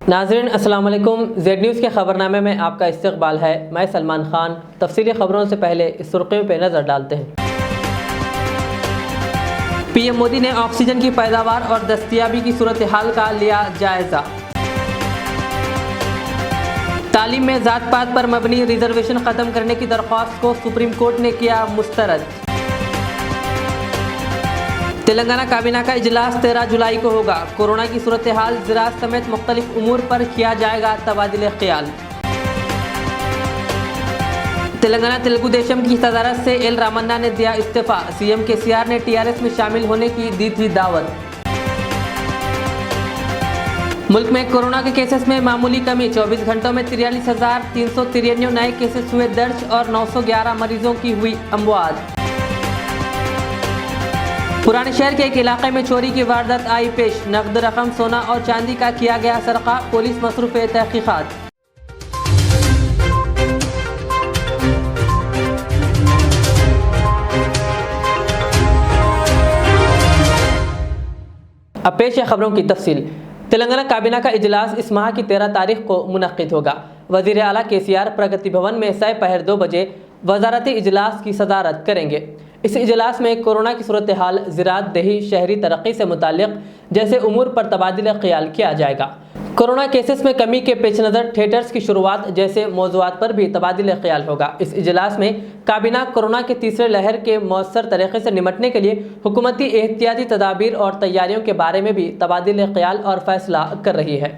नाज़रीन अस्सलाम वालेकुम। ज़ेड न्यूज़ के खबरनामे में आपका इस्तकबाल है। मैं सलमान खान। तफसीली खबरों से पहले इस सुर्खियों पर नज़र डालते हैं। पीएम मोदी ने ऑक्सीजन की पैदावार और दस्तयाबी की सूरत हाल का लिया जायज़ा। तालीम में ज़ात पात पर मबनी रिजर्वेशन ख़त्म करने की दरख्वास्त को सुप्रीम कोर्ट ने किया मुस्तरद। तेलंगाना काबीना का इजलास 13 जुलाई को होगा। कोरोना की सूरत हाल, ज़राअत समेत मुख्तलिफ उमूर पर किया जाएगा तबादिले ख्याल। तेलंगाना तेलुगु देशम की सदारत से एल रामन्ना ने दिया इस्तीफा। सीएम केसीआर ने टीआरएस में शामिल होने की दी थी दावत। मुल्क में कोरोना के केसेस में मामूली कमी, 24 घंटों में 43,393 नए केसेस हुए दर्ज और 911 मरीजों की हुई अमवात। पुराने शहर के एक इलाके में चोरी की वारदात आई पेश। नकद रकम, सोना और चांदी का किया गया सरका। पुलिस मसरूफ तहकीकात। अब पेश है खबरों की तफसील। तेलंगाना काबीना का इजलास इस माह की 13 तारीख को मुनक्किद होगा। वज़ीर आला केसीआर प्रगति भवन में सय पहर 2 बजे वजारती इजलास की सदारत करेंगे। इस इजलास में कोरोना की सूरत हाल, ज़राअत दही, शहरी तरक्की से मुताल्लिक़ जैसे उमूर पर तबादिला ख्याल किया जाएगा। कोरोना केसेस में कमी के पेश नज़र थिएटर्स की शुरुआत जैसे मौज़ूआत पर भी तबादिला ख्याल होगा। इस इजलास में काबीना कोरोना के तीसरे लहर के मौसर तरीके से निपटने के लिए हुकूमती एहतियाती तदाबीर और तैयारियों के बारे में भी तबादिला ख्याल और फैसला कर रही है।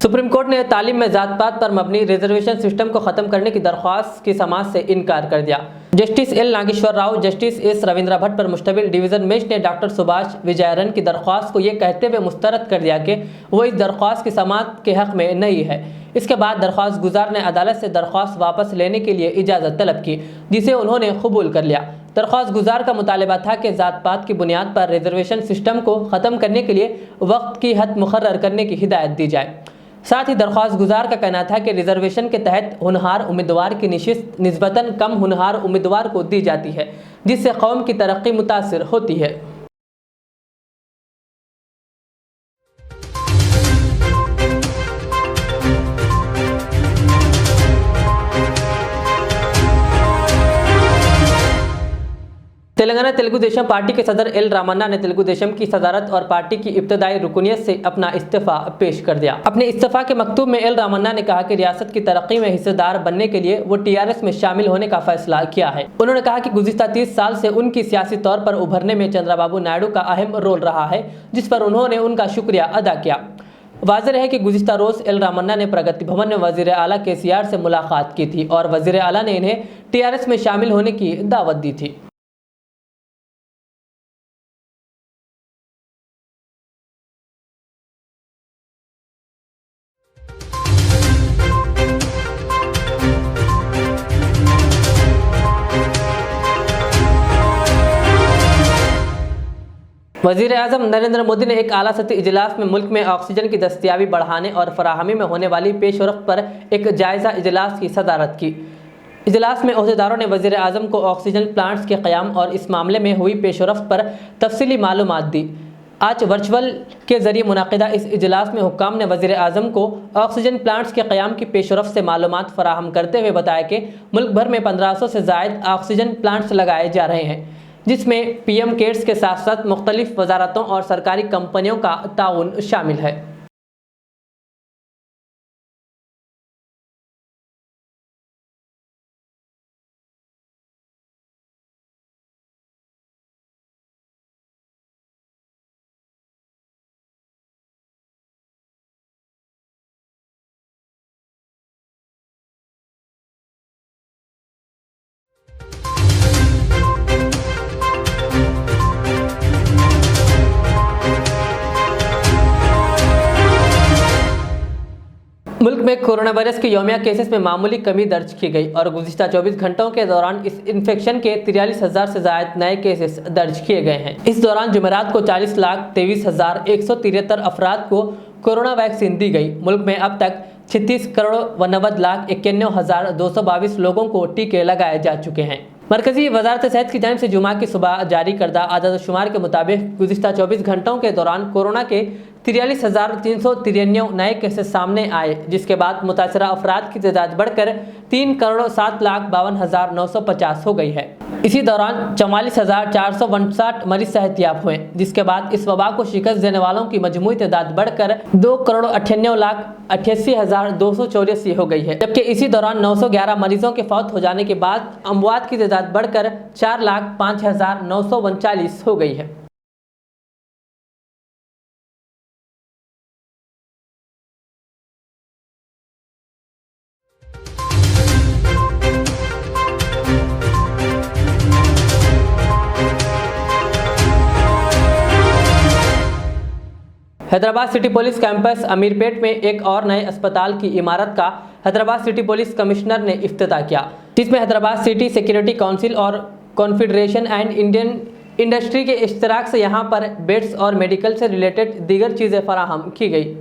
सुप्रीम कोर्ट ने तालीम में ज़ात पात पर मबनी रिजर्वेशन सिस्टम को ख़त्म करने की दरख्वास्त की समाअत से इनकार कर दिया। Justice L Nageswara Rao, justice S Ravindra Bhat पर मुश्तमिल डिवीज़न बेंच ने डॉक्टर सुभाष विजयरन की दरख्वास्त को ये कहते हुए मुस्तरद कर दिया कि वो इस दरख्वास्त की समाअत के हक़ में नहीं है। इसके बाद दरख्वास्त गुजार ने अदालत से दरख्वास्त वापस लेने के लिए इजाज़त तलब की, जिसे उन्होंने कबूल कर लिया। दरख्वास्त गुजार का मुतालबा था कि ज़ात पात की बुनियाद पर रिजर्वेशन सिस्टम को ख़त्म करने के लिए वक्त की हद मुकर्रर करने की हिदायत दी जाए। साथ ही दरख्वास्त गुजार का कहना था कि रिजर्वेशन के तहत होनहार उम्मीदवार की नशिस्त निस्बतन कम होनहार उम्मीदवार को दी जाती है, जिससे कौम की तरक्की मुतासिर होती है। तेलंगाना तेलुगु देशम पार्टी के सदर एल रामन्ना ने तेलुगु देशम की सदारत और पार्टी की इब्तदाई रुकनियत से अपना इस्तीफा पेश कर दिया। अपने इस्तीफा के मकतूब में एल रामन्ना ने कहा कि रियासत की तरक्की में हिस्सेदार बनने के लिए वो टीआरएस में शामिल होने का फैसला किया है। उन्होंने कहा कि गुज़िश्ता 30 साल से उनकी सियासी तौर पर उभरने में चंद्रबाबू नायडू का अहम रोल रहा है, जिस पर उन्होंने उनका शुक्रिया अदा किया। वाज़ेह है कि गुज़िश्ता रोज़ एल रामन्ना ने प्रगति भवन में वज़ीर आला केसीआर से मुलाकात की थी और वज़ीर आला ने इन्हें टीआरएस में शामिल होने की दावत दी थी। वज़ीर आज़म नरेंद्र मोदी ने एक आला सतही इजलास में मुल्क में ऑक्सीजन की दस्तयाबी बढ़ाने और फराहमी में होने वाली पेशरफ्त पर एक जायज़ा इजलास की सदारत की। इजलास में ओहदेदारों ने वज़ीर आज़म को ऑक्सीजन प्लांट्स के क़याम और इस मामले में हुई पेशरफ्त पर तफसीली मालूमात दी। आज वर्चुअल के जरिए मुनाकिदा इस इजलास में हुक्काम ने वज़ीर आज़म को ऑक्सीजन प्लांट्स के क़याम की पेशरफ्त से मालूमात फराहम करते हुए बताया कि मुल्क भर में 1500 से ज़ायद ऑक्सीजन प्लांट्स लगाए जा रहे हैं, जिसमें पीएम केयर्स के साथ साथ मुख्तलिफ वजारतों और सरकारी कंपनियों का ताउन शामिल है। मुल्क में कोरोना वायरस के यौमिया केसेस में मामूली कमी दर्ज की गई और गुज़िश्ता 24 घंटों के दौरान इस इन्फेक्शन के 43,000 से ज़ायद नए केसेस दर्ज किए गए हैं। इस दौरान जुमेरात को 40,23,173 अफराद को कोरोना वैक्सीन दी गई। मुल्क में अब तक 36,90,91,222 लोगों को टीके लगाए जा चुके हैं। मरकजी वजारत सेहत की जानिब से जुमा की सुबह जारी करदा आदाद-ओ-शुमार के मुताबिक गुज़िश्ता 24 घंटों के दौरान कोरोना के 43,393 नए केसेस सामने आए, जिसके बाद मुतासरा अफराद की तादाद बढ़कर 3,07,52,950 हो गई है। इसी दौरान 44,459 मरीज सेहतियाब हुए, जिसके बाद इस वबा को शिकस्त देने वालों की मजमूई तादाद बढ़कर 2,98,88,284 हो गई है, जबकि इसी दौरान 911 मरीजों के फौत हो जाने के बाद अमवात की तादाद बढ़कर 4,05,939 हो गई है। Hyderabad city police campus Ameerpet में एक और नए अस्पताल की इमारत का हैदराबाद सिटी पुलिस कमिश्नर ने इफ्तिताह किया, जिसमें हैदराबाद सिटी सिक्योरिटी काउंसिल और कॉन्फेडरेशन एंड इंडियन इंडस्ट्री के इश्तराक से यहां पर बेड्स और मेडिकल से रिलेटेड दीगर चीज़ें फराहम की गई।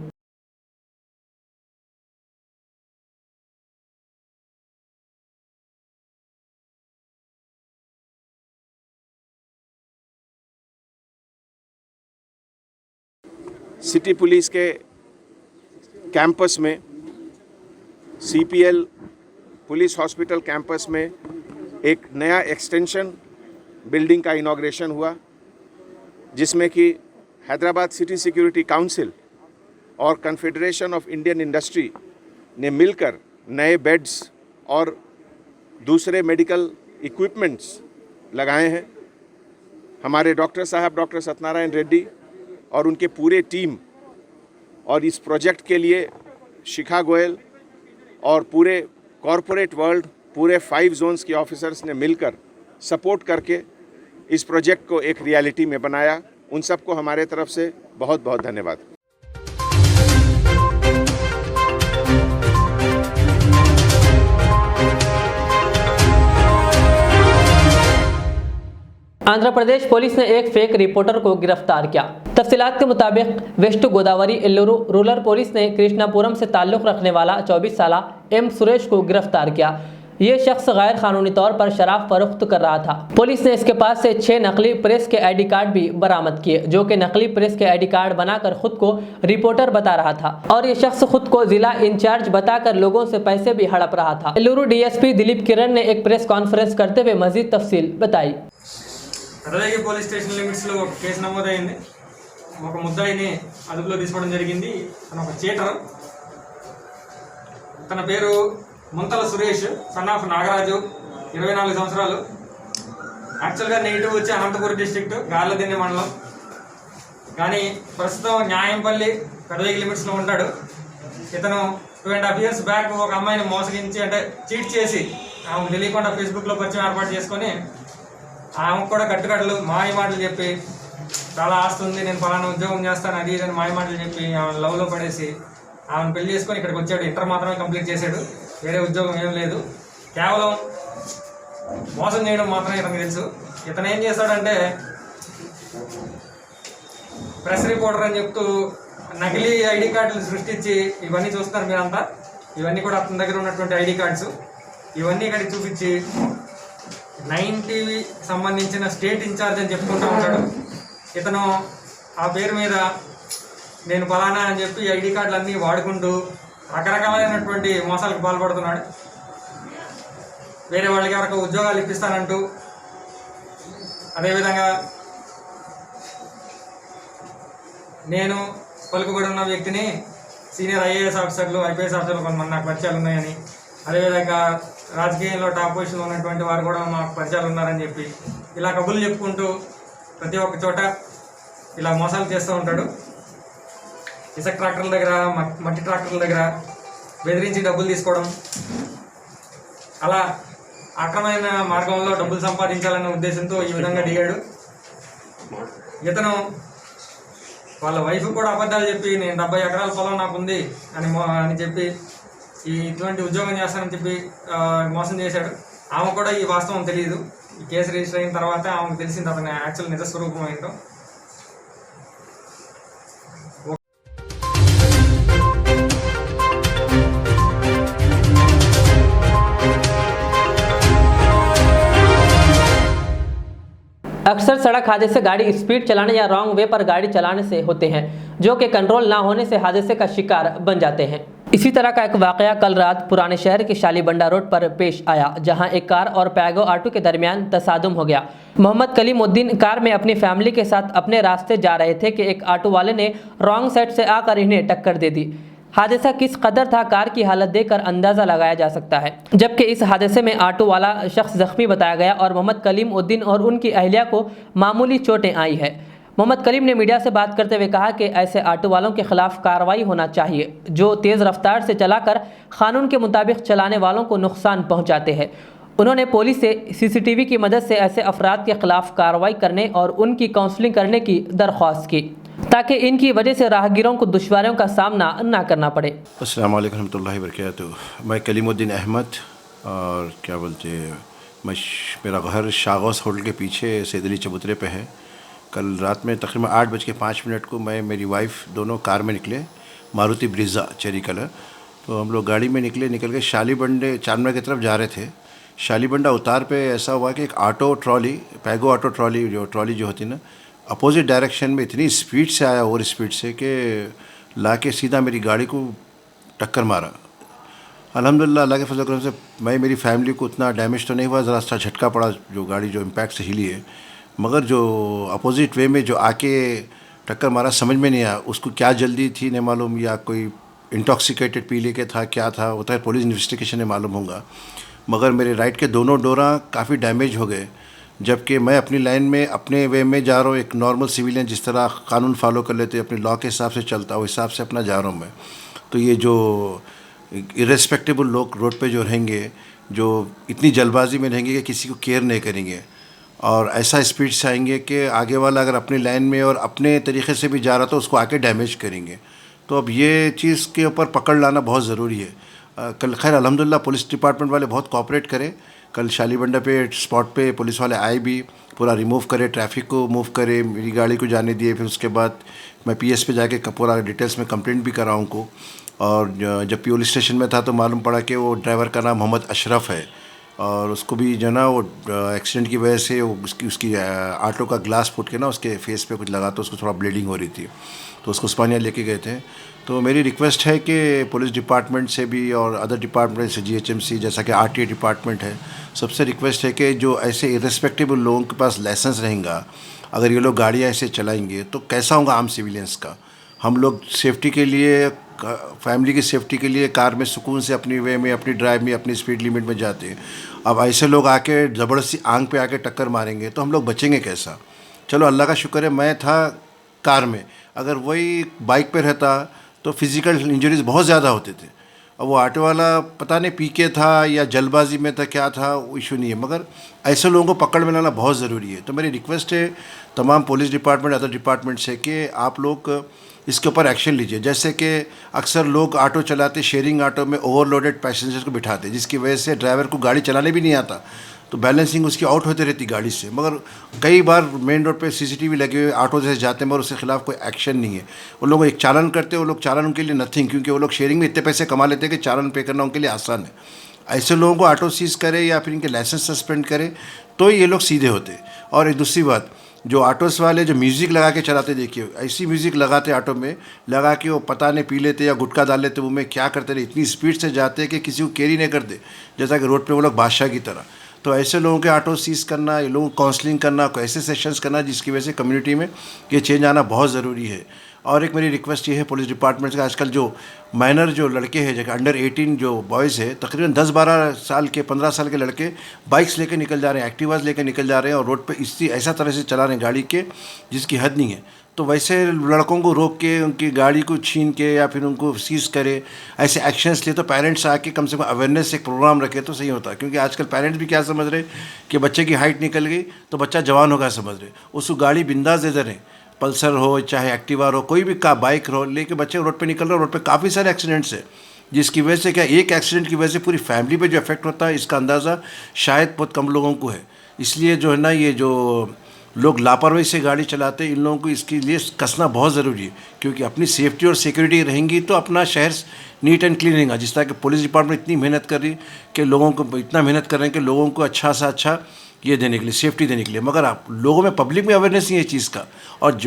सिटी पुलिस के कैंपस में सीपीएल पुलिस हॉस्पिटल कैंपस में एक नया एक्सटेंशन बिल्डिंग का इनॉग्रेशन हुआ, जिसमें कि हैदराबाद सिटी सिक्योरिटी काउंसिल और कॉन्फेडरेशन ऑफ इंडियन इंडस्ट्री ने मिलकर नए बेड्स और दूसरे मेडिकल इक्विपमेंट्स लगाए हैं। हमारे डॉक्टर साहब डॉक्टर सत्यनारायण रेड्डी और उनके पूरे टीम और इस प्रोजेक्ट के लिए शिखा गोयल और पूरे कॉरपोरेट वर्ल्ड, पूरे 5 जोन्स के ऑफिसर्स ने मिलकर सपोर्ट करके इस प्रोजेक्ट को एक रियलिटी में बनाया। उन सबको हमारे तरफ से बहुत बहुत धन्यवाद। आंध्र प्रदेश पुलिस ने एक फेक रिपोर्टर को गिरफ्तार किया। तफसीलात के मुताबिक वेस्ट गोदावरी एल्लूरू रूरल पुलिस ने कृष्णापुरम से ताल्लुक़ रखने वाला 24 साला एम सुरेश को गिरफ्तार किया। ये शख्स गैर कानूनी तौर पर शराब फरोख्त कर रहा था। पुलिस ने इसके पास से 6 नकली प्रेस के आईडी कार्ड भी बरामद किए, जो कि नकली प्रेस के आईडी कार्ड बनाकर खुद को रिपोर्टर बता रहा था और ये शख्स खुद को जिला इंचार्ज बताकर लोगों से पैसे भी हड़प रहा था। एल्लूरू डीएसपी दिलीप किरण ने एक प्रेस कॉन्फ्रेंस करते हुए मजीद तफसील बताई। కడదగి పోలీస్ స్టేషన్ లిమిట్స్లో ఒక కేసు నమోదైంది. ఒక ముద్దాయిని అదుపులో తీసుకోవడం జరిగింది. తన ఒక చీటర్, తన పేరు ముంతల సురేష్, సన్ ఆఫ్ నాగరాజు, 24 సంవత్సరాలు. యాక్చువల్గా నెగిటివ్ వచ్చి అనంతపురం డిస్ట్రిక్ట్ గార్లదిన్నె మండలం, కానీ ప్రస్తుతం న్యాయంపల్లి కడదగి లిమిట్స్లో ఉంటాడు. ఇతను 2.5 years బ్యాక్ ఒక అమ్మాయిని మోసగించి, అంటే చీట్ చేసి, ఆమెకు తెలియకుండా ఫేస్బుక్లో పరిచయం ఏర్పాటు చేసుకొని ఆమెకు కూడా కట్టుకట్టలు మాయ మాటలు చెప్పి, చాలా ఆస్తి ఉంది, నేను ఫలానా ఉద్యోగం చేస్తాను, అది ఇదని మాయ మాటలు చెప్పి ఆమెను లవ్లో పడేసి ఆమెను పెళ్లి చేసుకొని ఇక్కడికి వచ్చాడు. ఇంటర్ మాత్రమే కంప్లీట్ చేశాడు, వేరే ఉద్యోగం ఏం లేదు, కేవలం మోసం చేయడం మాత్రమే ఇతనికి తెలుసు. ఇతను ఏం చేస్తాడంటే ప్రెస్ రిపోర్టర్ అని చెప్తూ నకిలీ ఐడి కార్డులు సృష్టించి, ఇవన్నీ చూస్తున్నారు మీరంతా, ఇవన్నీ కూడా అతని దగ్గర ఉన్నటువంటి ఐడి కార్డ్స్, ఇవన్నీ ఇక్కడికి చూపించి 90 సంబంధించిన స్టేట్ ఇన్ఛార్జ్ అని చెప్పుకుంటూ ఉంటాడు. ఇతను ఆ పేరు మీద నేను ఫలానా అని చెప్పి ఐడి కార్డులు అన్నీ వాడుకుంటూ రకరకాలైనటువంటి మోసాలకు పాల్పడుతున్నాడు. వేరే వాళ్ళకి ఎవరికి ఉద్యోగాలు ఇప్పిస్తానంటూ, అదేవిధంగా నేను పలుకుబడి ఉన్న వ్యక్తిని, సీనియర్ ఐఏఎస్ ఆఫీసర్లు, ఐపీఎస్ ఆఫీసర్లు కొంతమంది నాకు పరిచయాలు ఉన్నాయని, అదేవిధంగా రాజకీయంలో టాప్ పొజిషన్లో ఉన్నటువంటి వారు కూడా మాకు పరిచయాలు ఉన్నారని చెప్పి ఇలా కబుర్లు చెప్పుకుంటూ ప్రతి ఒక్క చోట ఇలా మోసాలు చేస్తూ ఉంటాడు. ఇసుక ట్రాక్టర్ల దగ్గర, మట్టి ట్రాక్టర్ల దగ్గర బెదిరించి డబ్బులు తీసుకోవడం, అలా అక్రమమైన మార్గంలో డబ్బులు సంపాదించాలనే ఉద్దేశంతో ఈ విధంగా దిగాడు. ఇతను వాళ్ళ వైఫ్ కూడా అబద్ధాలు చెప్పి, నేను 70 ఎకరాల పొలం నాకు ఉంది అని చెప్పి ఇటువంటి ఉద్యోగం చేస్తానని చెప్పి మోసం చేశాడు. ఆమె కూడా ఈ వాస్తవం తెలియదు. ఈ కేసు రిజిస్టర్ అయిన తర్వాత ఆమెకు తెలిసింది అతని యాక్చువల్ నిజ స్వరూపం ఏంటో. अक्सर सड़क हादसे गाड़ी स्पीड चलाने या रॉन्ग वे पर गाड़ी चलाने से होते हैं, जो कि कंट्रोल ना होने से हादसे का शिकार बन जाते हैं। इसी तरह का एक वाकया कल रात पुराने शहर के शालीबंडा रोड पर पेश आया, जहां एक कार और पैगो ऑटो के दरमियान तसादुम हो गया। मोहम्मद कलीमुद्दीन कार में अपनी फैमिली के साथ अपने रास्ते जा रहे थे कि एक ऑटो वाले ने रॉन्ग साइड से आकर इन्हें टक्कर दे दी। हादसा किस कदर था, कार की हालत देखकर अंदाज़ा लगाया जा सकता है, जबकि इस हादसे में ऑटो वाला शख्स जख्मी बताया गया और मोहम्मद कलीमुद्दीन और उनकी अहलिया को मामूली चोटें आई है। मोहम्मद कलीम ने मीडिया से बात करते हुए कहा कि ऐसे ऑटो वालों के खिलाफ कार्रवाई होना चाहिए जो तेज़ रफ्तार से चलाकर कानून के मुताबिक चलाने वालों को नुकसान पहुंचाते हैं। उन्होंने पुलिस से सीसीटीवी की मदद से ऐसे अफराद के खिलाफ कार्रवाई करने और उनकी काउंसलिंग करने की दरख्वास्त की, ताकि इनकी वजह से राहगीरों को दुश्वारियों का सामना ना करना पड़े। अस्सलाम वालेकुम रहमतुल्लाहि व बरकातुहू। मैं कलीमुद्दीन अहमद और क्या बोलते हैं, मेरा घर शागौस होटल के पीछे सैदली चबूतरे पे है। कल रात में तकरीबन 8:05 को मैं मेरी वाइफ दोनों कार में निकले, मारुति ब्रीज़ा चेरी कलर। तो हम लोग गाड़ी में निकल के शालीबंडे चांदना की तरफ जा रहे थे। शालीबंडा उतार पे ऐसा हुआ कि एक ऑटो ट्रॉली, पैगो ऑटो ट्रॉली जो होती है ना, अपोजिट डायरेक्शन में इतनी स्पीड से आया, ओवर स्पीड से, कि ला के सीधा मेरी गाड़ी को टक्कर मारा। अल्हम्दुलिल्लाह अल्लाह के फजल करम से मैं मेरी फैमिली को उतना डैमेज तो नहीं हुआ, ज़रा सा झटका पड़ा, जो गाड़ी जो इम्पैक्ट से हिली है। मगर जो अपोजिट वे में जो आके टक्कर मारा समझ में नहीं आया, उसको क्या जल्दी थी नहीं मालूम, या कोई इंटॉक्सिकेटेड पी लेके था, क्या था, वो तो पुलिस इन्वेस्टिगेशन में मालूम होगा। मगर मेरे राइट के दोनों डोरा काफ़ी डैमेज हो गए, जबकि मैं अपनी लाइन में अपने वे में जा रहा हूँ। एक नॉर्मल सिविलियन जिस तरह कानून फॉलो कर लेते, अपने लॉ के हिसाब से चलता, उस हिसाब से अपना जा रहा हूँ मैं। तो ये जो इरेस्पेक्टेबल लोग रोड पे जो रहेंगे, जो इतनी जल्दबाजी में रहेंगे कि किसी को केयर नहीं करेंगे और ऐसा स्पीड से आएंगे कि आगे वाला अगर अपनी लाइन में और अपने तरीके से भी जा रहा तो उसको आके डैमेज करेंगे। तो अब ये चीज़ के ऊपर पकड़ लाना बहुत ज़रूरी है। कल खैर अल्हम्दुलिल्लाह पुलिस डिपार्टमेंट वाले बहुत कोऑपरेट करे। कल शालीबंडा पे स्पॉट पे पुलिस वाले आए भी, पूरा रिमूव करे, ट्रैफिक को मूव करे, मेरी गाड़ी को जाने दिए। फिर उसके बाद मैं पीएस पे जाके पूरा डिटेल्स में कंप्लेंट भी करा उनको। और जब पुलिस स्टेशन में था तो मालूम पड़ा कि वो ड्राइवर का नाम मोहम्मद अशरफ है और उसको भी जो ना वो एक्सीडेंट की वजह से उसकी ऑटो का ग्लास फूट के ना उसके फेस पे कुछ लगा तो उसको थोड़ा ब्लीडिंग हो रही थी, तो उसको उस्मानिया लेके गए थे। तो मेरी रिक्वेस्ट है कि पुलिस डिपार्टमेंट से भी और अदर डिपार्टमेंट से, जीएचएमसी जैसा कि आरटीए डिपार्टमेंट है, सबसे रिक्वेस्ट है कि जो ऐसे इरेस्पेक्टेबल लोगों के पास लाइसेंस रहेगा, अगर ये लोग गाड़ियाँ ऐसे चलाएंगे तो कैसा होगा आम सिविलियंस का। हम लोग सेफ्टी के लिए, फैमिली की सेफ्टी के लिए कार में सुकून से अपनी वे में, अपनी ड्राइव में, अपनी स्पीड लिमिट में जाते हैं। अब ऐसे लोग आके ज़बरदस्ती आंख पे आके टक्कर मारेंगे तो हम लोग बचेंगे कैसा। चलो अल्लाह का शुक्र है मैं था कार में, अगर वही बाइक पे रहता तो फिज़िकल इंजरीज बहुत ज़्यादा होते थे। अब वो ऑटो वाला पता नहीं पी के था या जल्दबाजी में था, क्या था, वो इशू नहीं है, मगर ऐसे लोगों को पकड़ में लाना बहुत ज़रूरी है। तो मेरी रिक्वेस्ट है तमाम पुलिस डिपार्टमेंट, अदर डिपार्टमेंट से कि आप लोग इसके ऊपर एक्शन लीजिए। जैसे कि अक्सर लोग ऑटो चलाते, शेयरिंग ऑटो में ओवरलोडेड पैसेंजर्स को बिठाते, जिसकी वजह से ड्राइवर को गाड़ी चलाने भी नहीं आता, तो बैलेंसिंग उसकी आउट होती रहती गाड़ी से। मगर कई बार मेन रोड पे सीसीटीवी लगे हुए ऑटो जैसे जाते हैं मगर उसके खिलाफ कोई एक्शन नहीं है। वो लोग एक चालान करते हैं, वो लोग चालान उनके लिए नथिंग, क्योंकि वो लोग शेयरिंग में इतने पैसे कमा लेते हैं कि चालान पे करना उनके लिए आसान है। ऐसे लोगों को ऑटो सीज करे या फिर इनके लाइसेंस सस्पेंड करे तो ये लोग सीधे होते। और एक दूसरी बात, जो ऑटोस वाले जो म्यूज़िक लगा के चलाते, देखिए ऐसी म्यूज़िक लगाते ऑटो में, लगा के वो पता नहीं पी लेते या गुटखा डाल लेते, वो में क्या करते रहे, इतनी स्पीड से जाते कि किसी को कैरी नहीं करते, जैसा कि रोड पे वो लोग बादशाह की तरह। तो ऐसे लोगों के ऑटो सीज करना, ये लोगों को काउंसलिंग करना, कोई ऐसे सेशंस करना जिसकी वजह से कम्युनिटी में ये चेंज आना बहुत ज़रूरी है। और एक मेरी रिक्वेस्ट ये है पुलिस डिपार्टमेंट से, आजकल जो माइनर जो लड़के हैं, जो अंडर 18 जो बॉयज़ है, तकरीबन 10-12 साल के, 15 साल के लड़के बाइक्स लेके निकल जा रहे हैं, एक्टिवास लेके निकल जा रहे हैं और रोड पे इसी ऐसा तरह से चला रहे हैं गाड़ी के जिसकी हद नहीं है। तो वैसे लड़कों को रोक के उनकी गाड़ी को छीन के या फिर उनको सीज करे, ऐसे एक्शंस लिए तो पेरेंट्स आके कम से कम अवेयरनेस एक प्रोग्राम रखे तो सही होता है। क्योंकि आजकल पेरेंट्स भी क्या समझ रहे कि बच्चे की हाइट निकल गई तो बच्चा जवान होगा समझ रहे, उसको गाड़ी बिंदास दे दे रहे, पल्सर हो चाहे एक्टिवा हो, कोई भी का बाइक हो, लेके बच्चे रोड पे निकल रहे हैं। रोड पे काफ़ी सारे एक्सीडेंट्स है, जिसकी वजह से क्या एक एक्सीडेंट की वजह से पूरी फैमिली पे जो इफेक्ट होता है इसका अंदाज़ा शायद बहुत कम लोगों को है। इसलिए जो है ना ये जो लोग लापरवाही से गाड़ी चलाते हैं इन लोगों को इसके लिए कसना बहुत ज़रूरी है, क्योंकि अपनी सेफ्टी और सिक्योरिटी रहेंगी तो अपना शहर नीट एंड क्लीन रहेगा। जिस तरह कि पुलिस डिपार्टमेंट इतनी मेहनत कर रही है कि लोगों को इतना मेहनत कर रहे हैं कि लोगों को अच्छा सा अच्छा ये देने के लिए, सेफ्टी देने के लिए, मगर आप लोगों में पब्लिक में अवेयरनेस नहीं है इस चीज़ का। और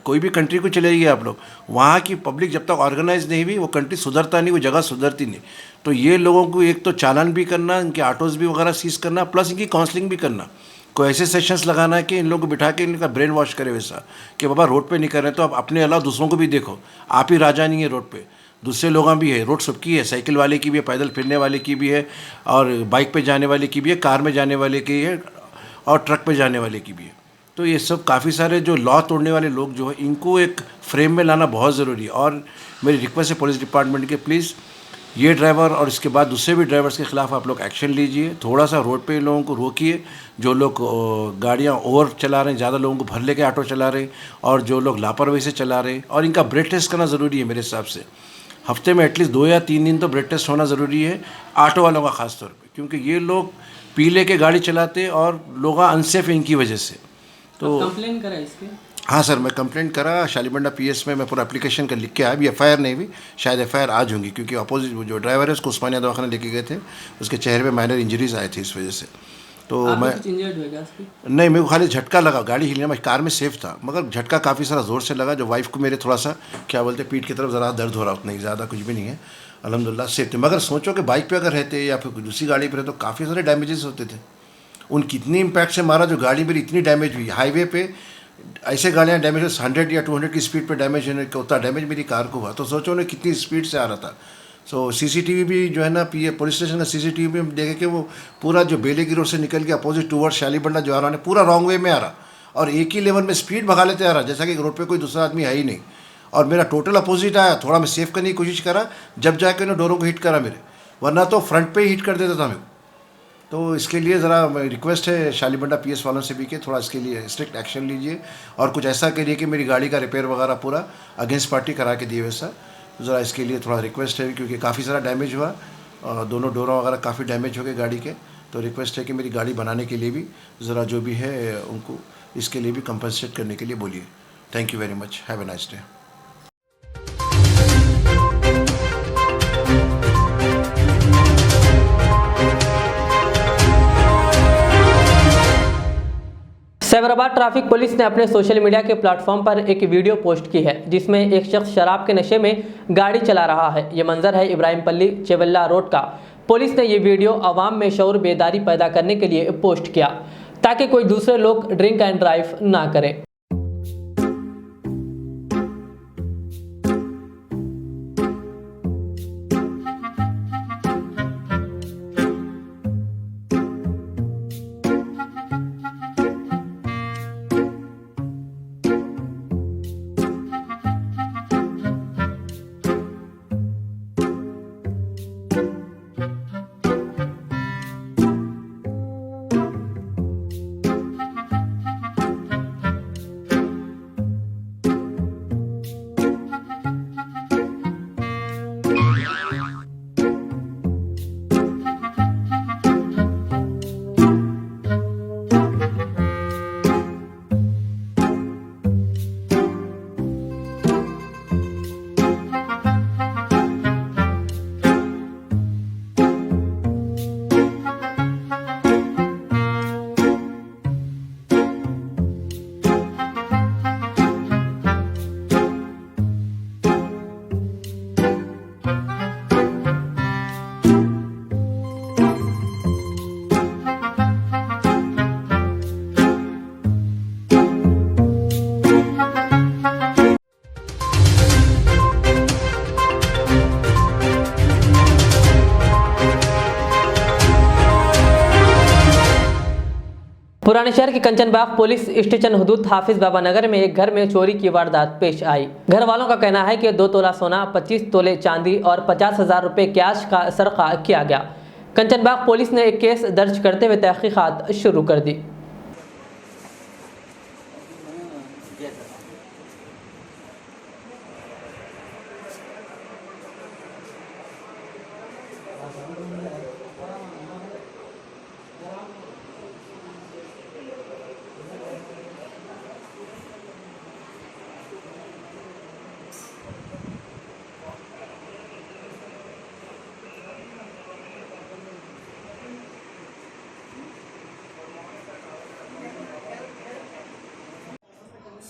कोई भी कंट्री को चलेगी आप लोग, वहाँ की पब्लिक जब तक ऑर्गेनाइज नहीं हुई वो कंट्री सुधरता नहीं, वो जगह सुधरती नहीं। तो ये लोगों को एक तो चालान भी करना, इनके ऑटोज़ भी वगैरह सीज करना, प्लस इनकी काउंसलिंग भी करना, कोई ऐसे सेशंस लगाना है कि इन लोगों को बिठा के इनका ब्रेन वॉश करे वैसा कि बाबा रोड पे नहीं कर रहे तो आप अपने अलावा दूसरों को भी देखो। आप ही राजा नहीं है रोड पे, दूसरे लोग भी है। रोड सबकी है, साइकिल वाले की भी है, पैदल फिरने वाले की भी है, और बाइक पे जाने वाले की भी है, कार में जाने वाले की है, और ट्रक पे जाने वाले की भी है। तो ये सब काफ़ी सारे जो लॉ तोड़ने वाले लोग जो है इनको एक फ्रेम में लाना बहुत ज़रूरी है। और मेरी रिक्वेस्ट है पुलिस डिपार्टमेंट के, प्लीज़ ये ड्राइवर और इसके बाद दूसरे भी ड्राइवर्स के ख़िलाफ़ आप लोग एक्शन लीजिए। थोड़ा सा रोड पे इन लोगों को रोकिए, जो लोग गाड़ियाँ ओवर चला रहे हैं, ज़्यादा लोगों को भर लेके ऑटो चला रहे हैं, और जो लोग लापरवाही से चला रहे हैं। और इनका ब्रेक टेस्ट करना ज़रूरी है मेरे हिसाब से। हफ्ते में एटलीस्ट 2 या 3 दिन तो ब्रेक टेस्ट होना ज़रूरी है, ऑटो वालों का ख़ास तौर पे, क्योंकि ये लोग पी ले के गाड़ी चलाते और लोग अनसेफ है इनकी वजह से। तो कंप्लेन करा इसके? हाँ सर, मैं कंप्लेंट करा शालीबंडा पीएस में, मैं पूरा एप्लीकेशन कर लिख के आया। अभी एफआईआर नहीं हुई, शायद एफआईआर आज होंगी, क्योंकि अपोजिट जो ड्राइवर है उसको उस्मानिया दवाखाना लेके गए थे, उसके चेहरे पे माइनर इंजरीज आए थे इस वजह से। तो मैं नहीं, मेरे को खाली झटका लगा, गाड़ी हिलने में, कार में सेफ था, मगर झटका काफ़ी सारा ज़ोर से लगा, जो वाइफ को मेरे थोड़ा सा क्या बोलते पीठ की तरफ ज़रा दर्द हो रहा, उतना ही, ज़्यादा कुछ भी नहीं है, अल्हम्दुलिल्लाह सेफ थे। मगर सोचो कि बाइक पे अगर रहते या फिर दूसरी गाड़ी पर रहते तो काफ़ी सारे डैमेजेस होते थे। उन कितनी इम्पैक्ट से मारा जो गाड़ी मेरी इतनी डैमेज हुई। हाईवे पे ऐसे गाड़ियाँ डैमेज 100 या 200 की स्पीड पे डैमेज होने का, उतना डैमेज मेरी कार को हुआ। तो सोचो उन्हें कितनी स्पीड से आ रहा था। सो सीसीटीवी भी जो है ना, पुलिस स्टेशन का सीसीटीवी भी हम देखे कि वो पूरा जो बेले की रोड से निकल के अपोजिट टूवर्ड शालीबंडा जो आ रहा है पूरा रॉन्ग वे में आ रहा, और एक ही लेवल में स्पीड भगा लेते आ रहा, जैसा कि रोड पे कोई दूसरा आदमी है ही नहीं। और मेरा टोटल अपोजिट आया, थोड़ा मैं सेफ करने की कोशिश करा, जब जाके उन्हें डोरों को हिट करा मेरे, वरना तो फ्रंट पे ही हिट कर देता था मेरे को। तो इसके लिए ज़रा रिक्वेस्ट है शालीबंडा पीएस वालों से भी कि थोड़ा इसके लिए स्ट्रिक्ट एक्शन लीजिए, और कुछ ऐसा करिए कि मेरी गाड़ी का रिपेयर वगैरह पूरा अगेंस्ट पार्टी करा के दिए वैसा। ज़रा इसके लिए थोड़ा रिक्वेस्ट है, क्योंकि काफ़ी सारा डैमेज हुआ, दोनों डोरों वगैरह काफ़ी डैमेज हो गए गाड़ी के। तो रिक्वेस्ट है कि मेरी गाड़ी बनाने के लिए भी ज़रा जो भी है उनको इसके लिए भी कंपनसेट करने के लिए बोलिए। Thank you very much, have a nice day. Cyberabad traffic police ने अपने सोशल मीडिया के प्लेटफॉर्म पर एक वीडियो पोस्ट की है, जिसमें एक शख्स शराब के नशे में गाड़ी चला रहा है। ये मंजर है इब्राहिमपल्ली चेवल्ला रोड का। पुलिस ने ये वीडियो आवाम में शऊर बेदारी पैदा करने के लिए पोस्ट किया, ताकि कोई दूसरे लोग ड्रिंक एंड ड्राइव ना करें। पुराने शहर के कंचनबाग पुलिस स्टेशन हदूद हाफिज बाबा नगर में एक घर में चोरी की वारदात पेश आई। घर वालों का कहना है कि 2 तोला सोना, 25 तोले चांदी और 50,000 रुपये कैश का सरका किया गया। कंचनबाग पुलिस ने एक केस दर्ज करते हुए तहकीकात शुरू कर दी।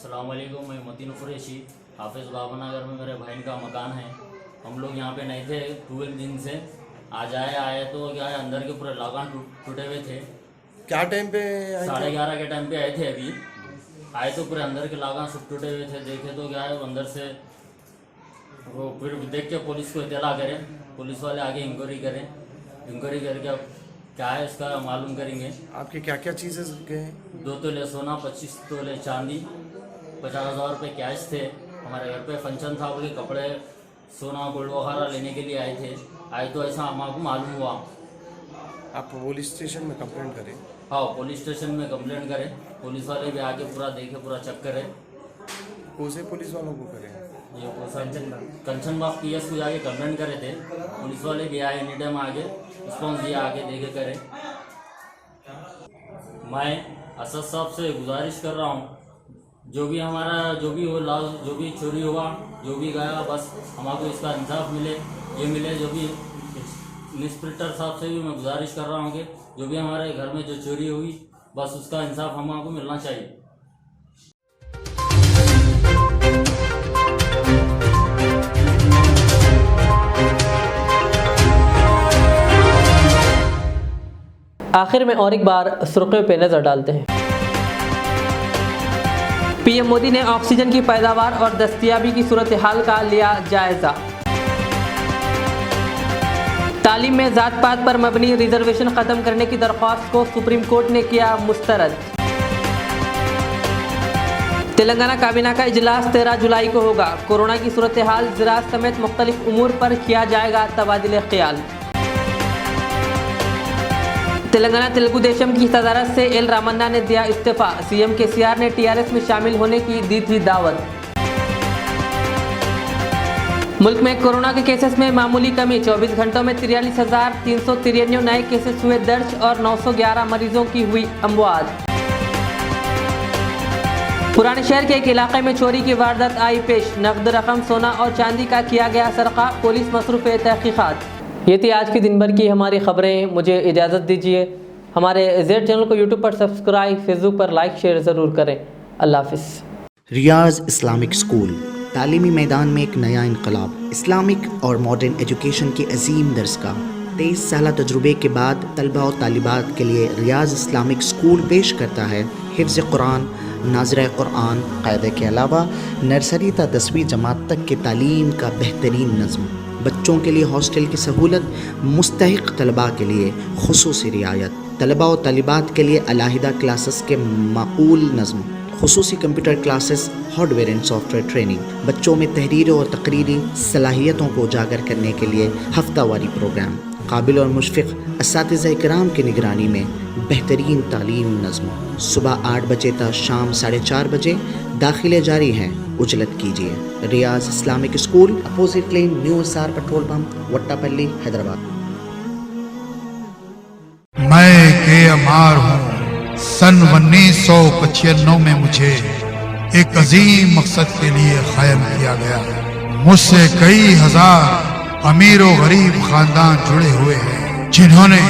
अस्सलाम वालेकुम, मैं मतीन कुरैशी। हाफिज़ बाबा नगर में मेरे भाई का मकान है। हम लोग यहाँ पे नहीं थे 12 दिन से। आज आए तो क्या है, अंदर के पूरे लागान टूटे हुए थे। क्या टाइम पे 11:30 के टाइम पे आए थे। अभी आए तो पूरे अंदर के लागान सब टूटे हुए थे। देखे तो क्या है, अंदर से वो फिर देख के पुलिस को इत्तला करें। पुलिस वाले आगे इंक्वायरी करें। इंक्वायरी करके क्या है इसका मालूम करेंगे। आपके क्या क्या चीज़ें गए? 2 तोले सोना, 25 तोले चांदी, 50,000 रुपये कैश थे। हमारे घर पे फंक्शन था, बोले कपड़े सोना गोल्ड वगैरह लेने के लिए आए थे। आए तो ऐसा हमको मालूम हुआ। आप पुलिस स्टेशन में कंप्लेंट करें? हाँ, पुलिस स्टेशन में कंप्लेंट करें। पुलिस वाले भी आके पूरा देखे, पूरा चेक करें। कौन से पुलिस वालों को करें? ये कंचनबाग PS को जाके कंप्लेंट करे थे। पुलिस वाले भी आए, एनी टाइम आगे रिस्पॉन्स दिया, आगे देखे करें। मैं असद साहब से गुजारिश कर रहा हूँ, जो भी हमारा जो भी हो लॉस, जो भी चोरी हुआ, जो भी गया, बस हमको इसका इंसाफ मिले, ये मिले। जो भी इंस्पेक्टर साहब से भी मैं गुजारिश कर रहा हूँ कि जो भी हमारे घर में जो चोरी हुई, बस उसका इंसाफ हमको मिलना चाहिए। आखिर में और एक बार सुर्खियों पे नजर डालते हैं। पीएम मोदी ने ऑक्सीजन की पैदावार और दस्तयाबी की सूरत हाल का लिया जायजा। तालीम में जात पात पर मबनी रिजर्वेशन खत्म करने की दरख्वास्त को सुप्रीम कोर्ट ने किया मुस्तरद। तेलंगाना काबीना का इजलास 13 जुलाई को होगा। कोरोना की सूरत हाल, ज़राअत समेत मुख्तलिफ उमूर पर किया जाएगा तबादिले ख्याल। तेलंगाना तेलुगु देशम की सदारत से एल रामन्ना ने दिया इस्तीफा। CM KCR ने TRS में शामिल होने की दी थी दावत। मुल्क में कोरोना के केसेस में मामूली कमी, 24 घंटों में 43,393 नए केसेस हुए दर्ज और 911 मरीजों की हुई अमवात। पुराने शहर के एक इलाके में चोरी की वारदात आई पेश। नकद रकम, सोना और चांदी का किया गया सरका। पुलिस मसरूफ़ तहकीकात। ये थी आज की दिन भर की हमारी खबरें। मुझे इजाज़त दीजिए। हमारे जेड चैनल को यूट्यूब पर सब्सक्राइब, फेसबुक पर लाइक शेयर ज़रूर करें। अल्लाह हाफिज़। रियाज इस्लामिक स्कूल, तालीमी मैदान में एक नया इनकलाब। इस्लामिक और मॉडर्न एजुकेशन के अजीम दरसगाह। 23 साल तजुर्बे के बाद तलबा और तालिबात के लिए रियाज इस्लामिक स्कूल पेश करता है हिफ्ज़ कुरान, नाज़िर कुरान, क़ायदे के अलावा नर्सरी ता 10वीं जमात तक के तालीम का बेहतरीन नज़्म। बच्चों के लिए हॉस्टल की सहूलत, मुस्तहिक़ तलबा के लिए खुसूसी रियायत, तलबा और तालिबात के लिए अलहदा क्लासेस के माकूल नज़्म, खुसूसी computer classes, hardware and software training. बच्चों में तहरीर और तकरीरी सलाहियतों को उजागर करने के लिए हफ्तावारी प्रोग्राम। काबिल और मुशफ़िक़ असातिज़ा इकराम की निगरानी में बेहतरीन तालीम नज़्म। सुबह 8 बजे तक शाम 4:30 बजे दाखिले जारी हैं। उजलत कीजिए। Riyaz Islamic school, opposite lane, new SR petrol pump, Vattapalli, Hyderabad. मैं KMR हूँ। सन 1995 में मुझे एक अजीम मकसद के लिए कायम किया गया। मुझसे कई हजार अमीर और गरीब खानदान जुड़े हुए हैं, जिन्होंने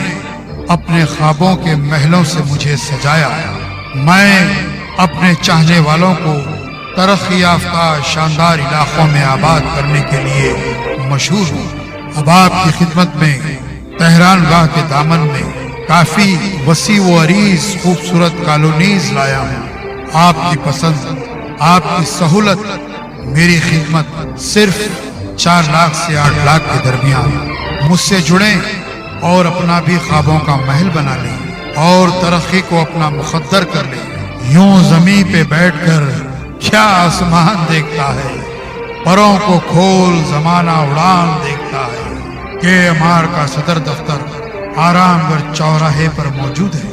अपने ख्वाबों के महलों से मुझे सजाया। मैं अपने चाहने वालों को तरक्की याफ्ता शानदार इलाकों में आबाद करने के लिए मशहूर हूँ। अब आपकी खिदमत में तेहरान गाह के दामन में काफी वसी व अरीज खूबसूरत कॉलोनीज लाया हूँ। आपकी पसंद, आपकी सहूलत, मेरी खिदमत सिर्फ 4 लाख से 8 लाख के दरमियान। मुझसे जुड़ें और अपना भी ख्वाबों का महल बना लें और तरक्की को अपना मुकद्दर कर लें। यूं जमीन पे बैठकर क्या आसमान देखता है, परों को खोल जमाना उड़ान देखता है। KMR का सदर दफ्तर आरामगढ़ चौराहे पर मौजूद है।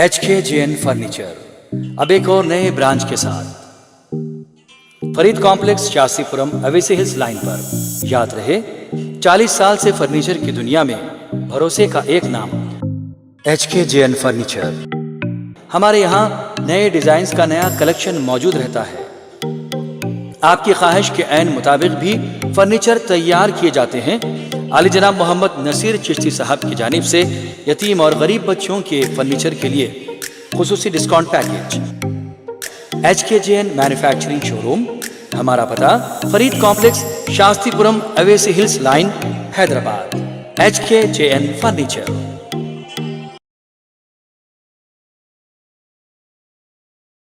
HKJN फर्नीचर अब एक और नए ब्रांच के साथ Farid complex, Shastripuram, Owaisi Hills line पर। याद रहे, 40 साल से फर्नीचर की दुनिया में भरोसे का एक नाम HKJN फर्नीचर। हमारे यहाँ नए डिजाइन्स का नया कलेक्शन मौजूद रहता है। आपकी ख्वाहिश के ऐन मुताबिक भी फर्नीचर तैयार किए जाते हैं। आली जनाब मोहम्मद नसीर चिश्ती साहब की जानिब से यतीम और गरीब बच्चों के फर्नीचर के लिए खुसूसी discount package. HKJN manufacturing showroom, हमारा पता Farid complex, Shastripuram, Owaisi Hills line, Hyderabad. HKJN furniture.